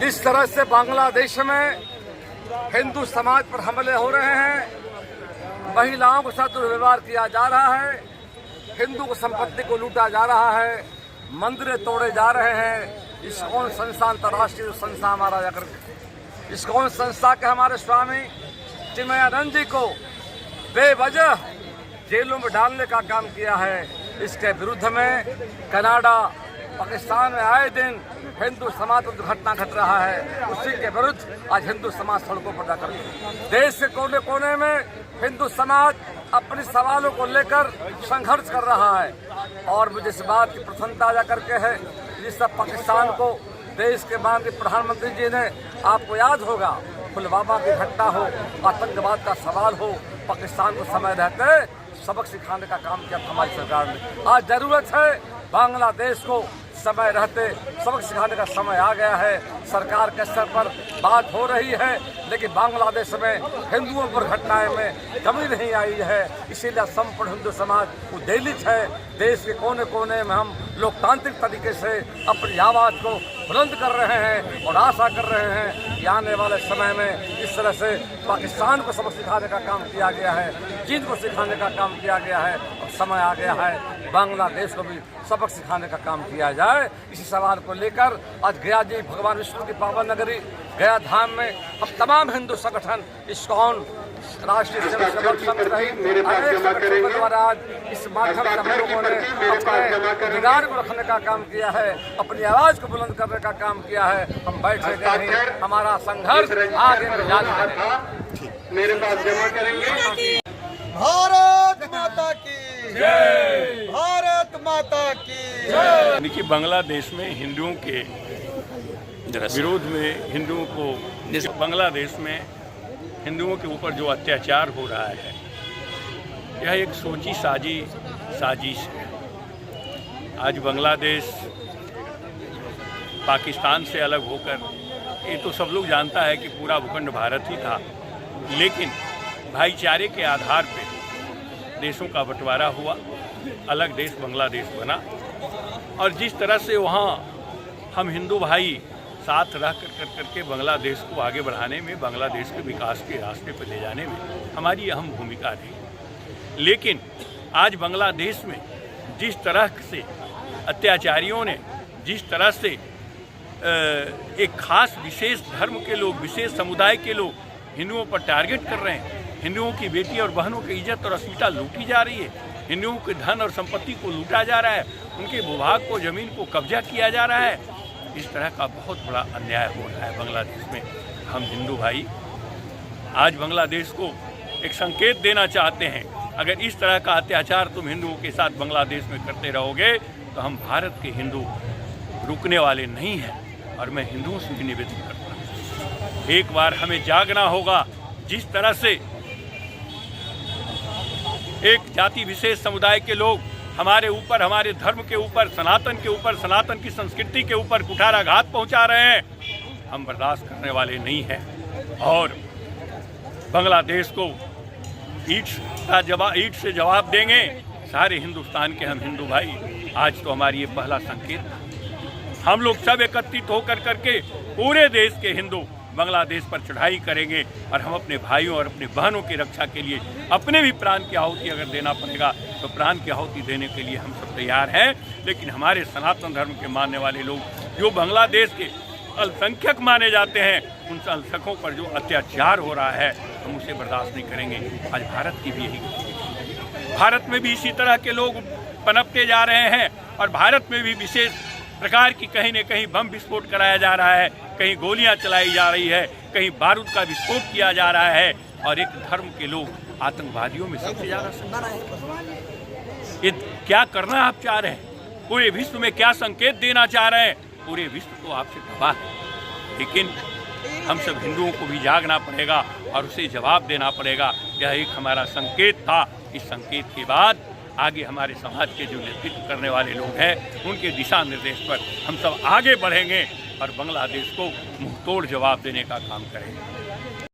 जिस तरह से बांग्लादेश में हिंदू समाज पर हमले हो रहे हैं, महिलाओं के साथ दुर्व्यवहार किया जा रहा है, हिंदू की संपत्ति को लूटा जा रहा है, मंदिरें तोड़े जा रहे हैं। इस्कॉन संस्था अंतर्राष्ट्रीय संस्था हमारा जाकर इस्कॉन संस्था के हमारे स्वामी चिन्मयानंद जी को बेवजह जेलों में डालने का काम किया है। इसके विरुद्ध में कनाडा, पाकिस्तान में आए दिन हिंदू समाज पर दुर्घटना घट रहा है। उसी के विरुद्ध आज हिंदू समाज सड़कों पर जाकर देश के कोने कोने में हिंदू समाज अपने सवालों को लेकर संघर्ष कर रहा है। और मुझे इस बात की प्रसन्नता जाकर के है जिस सब पाकिस्तान को देश के माननीय प्रधानमंत्री जी ने, आपको याद होगा, पुलवामा की घटना हो, आतंकवाद का सवाल हो, पाकिस्तान को समय रहते सबक सिखाने का काम किया हमारी सरकार ने। आज जरूरत है बांग्लादेश को समय रहते सबक सिखाने का समय आ गया है। सरकार के स्तर पर बात हो रही है, लेकिन बांग्लादेश में हिंदुओं पर घटनाएं में कमी नहीं आई है। इसीलिए संपूर्ण हिंदू समाज उद्वेलित है। देश के कोने कोने में हम लोकतांत्रिक तरीके से अपनी आवाज़ को बुलंद कर रहे हैं और आशा कर रहे हैं कि आने वाले समय में इस तरह से पाकिस्तान को सबक सिखाने का काम किया गया है, चीन को सिखाने का काम किया गया है, और समय आ गया है बांग्लादेश को भी सबक सिखाने का काम किया जाए। इसी सवाल को लेकर आज गया जी भगवान विष्णु की पावन नगरी गया धाम में हम तमाम हिंदू संगठन इस्कॉन राष्ट्रीय स्वयंसेवक संघ सहित अनेक संगठनों द्वारा आज इस माध्यम से हम लोगों ने अपने अधिकार को रखने का काम किया है, अपनी आवाज को बुलंद करने का काम किया है। हम बैठे गए नहीं, हमारा संघर्ष आगे जारी है। मेरे पास जमा करेंगे। भारत माता की जय, भारत माता की जय। देखिए, बांग्लादेश में हिंदुओं के विरोध में हिंदुओं को बांग्लादेश में हिंदुओं के ऊपर जो अत्याचार हो रहा है, यह एक सोची साजिश है। आज बांग्लादेश पाकिस्तान से अलग होकर, ये तो सब लोग जानता है कि पूरा भूखंड भारत ही था, लेकिन भाईचारे के आधार पे देशों का बंटवारा हुआ, अलग देश बांग्लादेश बना। और जिस तरह से वहाँ हम हिंदू भाई साथ रह करके बांग्लादेश को आगे बढ़ाने में, बांग्लादेश के विकास के रास्ते पर ले जाने में हमारी अहम भूमिका रही। लेकिन आज बांग्लादेश में जिस तरह से अत्याचारियों ने, जिस तरह से एक खास विशेष धर्म के लोग, विशेष समुदाय के लोग हिंदुओं पर टारगेट कर रहे हैं, हिंदुओं की बेटी और बहनों की इज्जत और अस्मिता लूटी जा रही है, हिंदुओं के धन और संपत्ति को लूटा जा रहा है, उनके भूभाग को, जमीन को कब्जा किया जा रहा है। इस तरह का बहुत बड़ा अन्याय हो रहा है बांग्लादेश में। हम हिंदू भाई आज बांग्लादेश को एक संकेत देना चाहते हैं, अगर इस तरह का अत्याचार तुम हिंदुओं के साथ बांग्लादेश में करते रहोगे तो हम भारत के हिंदू रुकने वाले नहीं हैं। और मैं हिंदुओं से भी निवेदन करता हूँ, एक बार हमें जागना होगा। जिस तरह से एक जाति विशेष समुदाय के लोग हमारे ऊपर, हमारे धर्म के ऊपर, सनातन के ऊपर, सनातन की संस्कृति के ऊपर कुठाराघात पहुंचा रहे हैं, हम बर्दाश्त करने वाले नहीं हैं। और बांग्लादेश को ईंट से जवाब देंगे सारे हिंदुस्तान के हम हिंदू भाई। आज तो हमारी ये पहला संकेत, हम लोग सब एकत्रित होकर करके पूरे देश के हिंदू बांग्लादेश पर चढ़ाई करेंगे और हम अपने भाइयों और अपने बहनों की रक्षा के लिए अपने भी प्राण की आहुति अगर देना पड़ेगा तो प्राण की आहुति देने के लिए हम सब तैयार हैं। लेकिन हमारे सनातन धर्म के मानने वाले लोग जो बांग्लादेश के अल्पसंख्यक माने जाते हैं, उन अल्पसंख्यकों पर जो अत्याचार हो रहा है हम उसे बर्दाश्त नहीं करेंगे। आज भारत की भी यही, भारत में भी इसी तरह के लोग पनपते जा रहे हैं और भारत में भी विशेष प्रकार की कहीं न कहीं बम विस्फोट कराया जा रहा है, कहीं गोलियां चलाई जा रही है, कहीं बारूद का विस्फोट किया जा रहा है। और एक धर्म के लोग आतंकवादियों में सबसे ज़्यादा संलग्न है। ये क्या करना आप चाह रहे हैं? पूरे विश्व में क्या संकेत देना चाह रहे हैं? पूरे विश्व तो आपसे तबाह है। लेकिन हम सब हिंदुओं को भी जागना पड़ेगा और उसे जवाब देना पड़ेगा। यह एक हमारा संकेत था। इस संकेत के बाद आगे हमारे समाज के जो नेतृत्व करने वाले लोग हैं, उनके दिशा निर्देश पर हम सब आगे बढ़ेंगे और बांग्लादेश को मुंहतोड़ जवाब देने का काम करेंगे।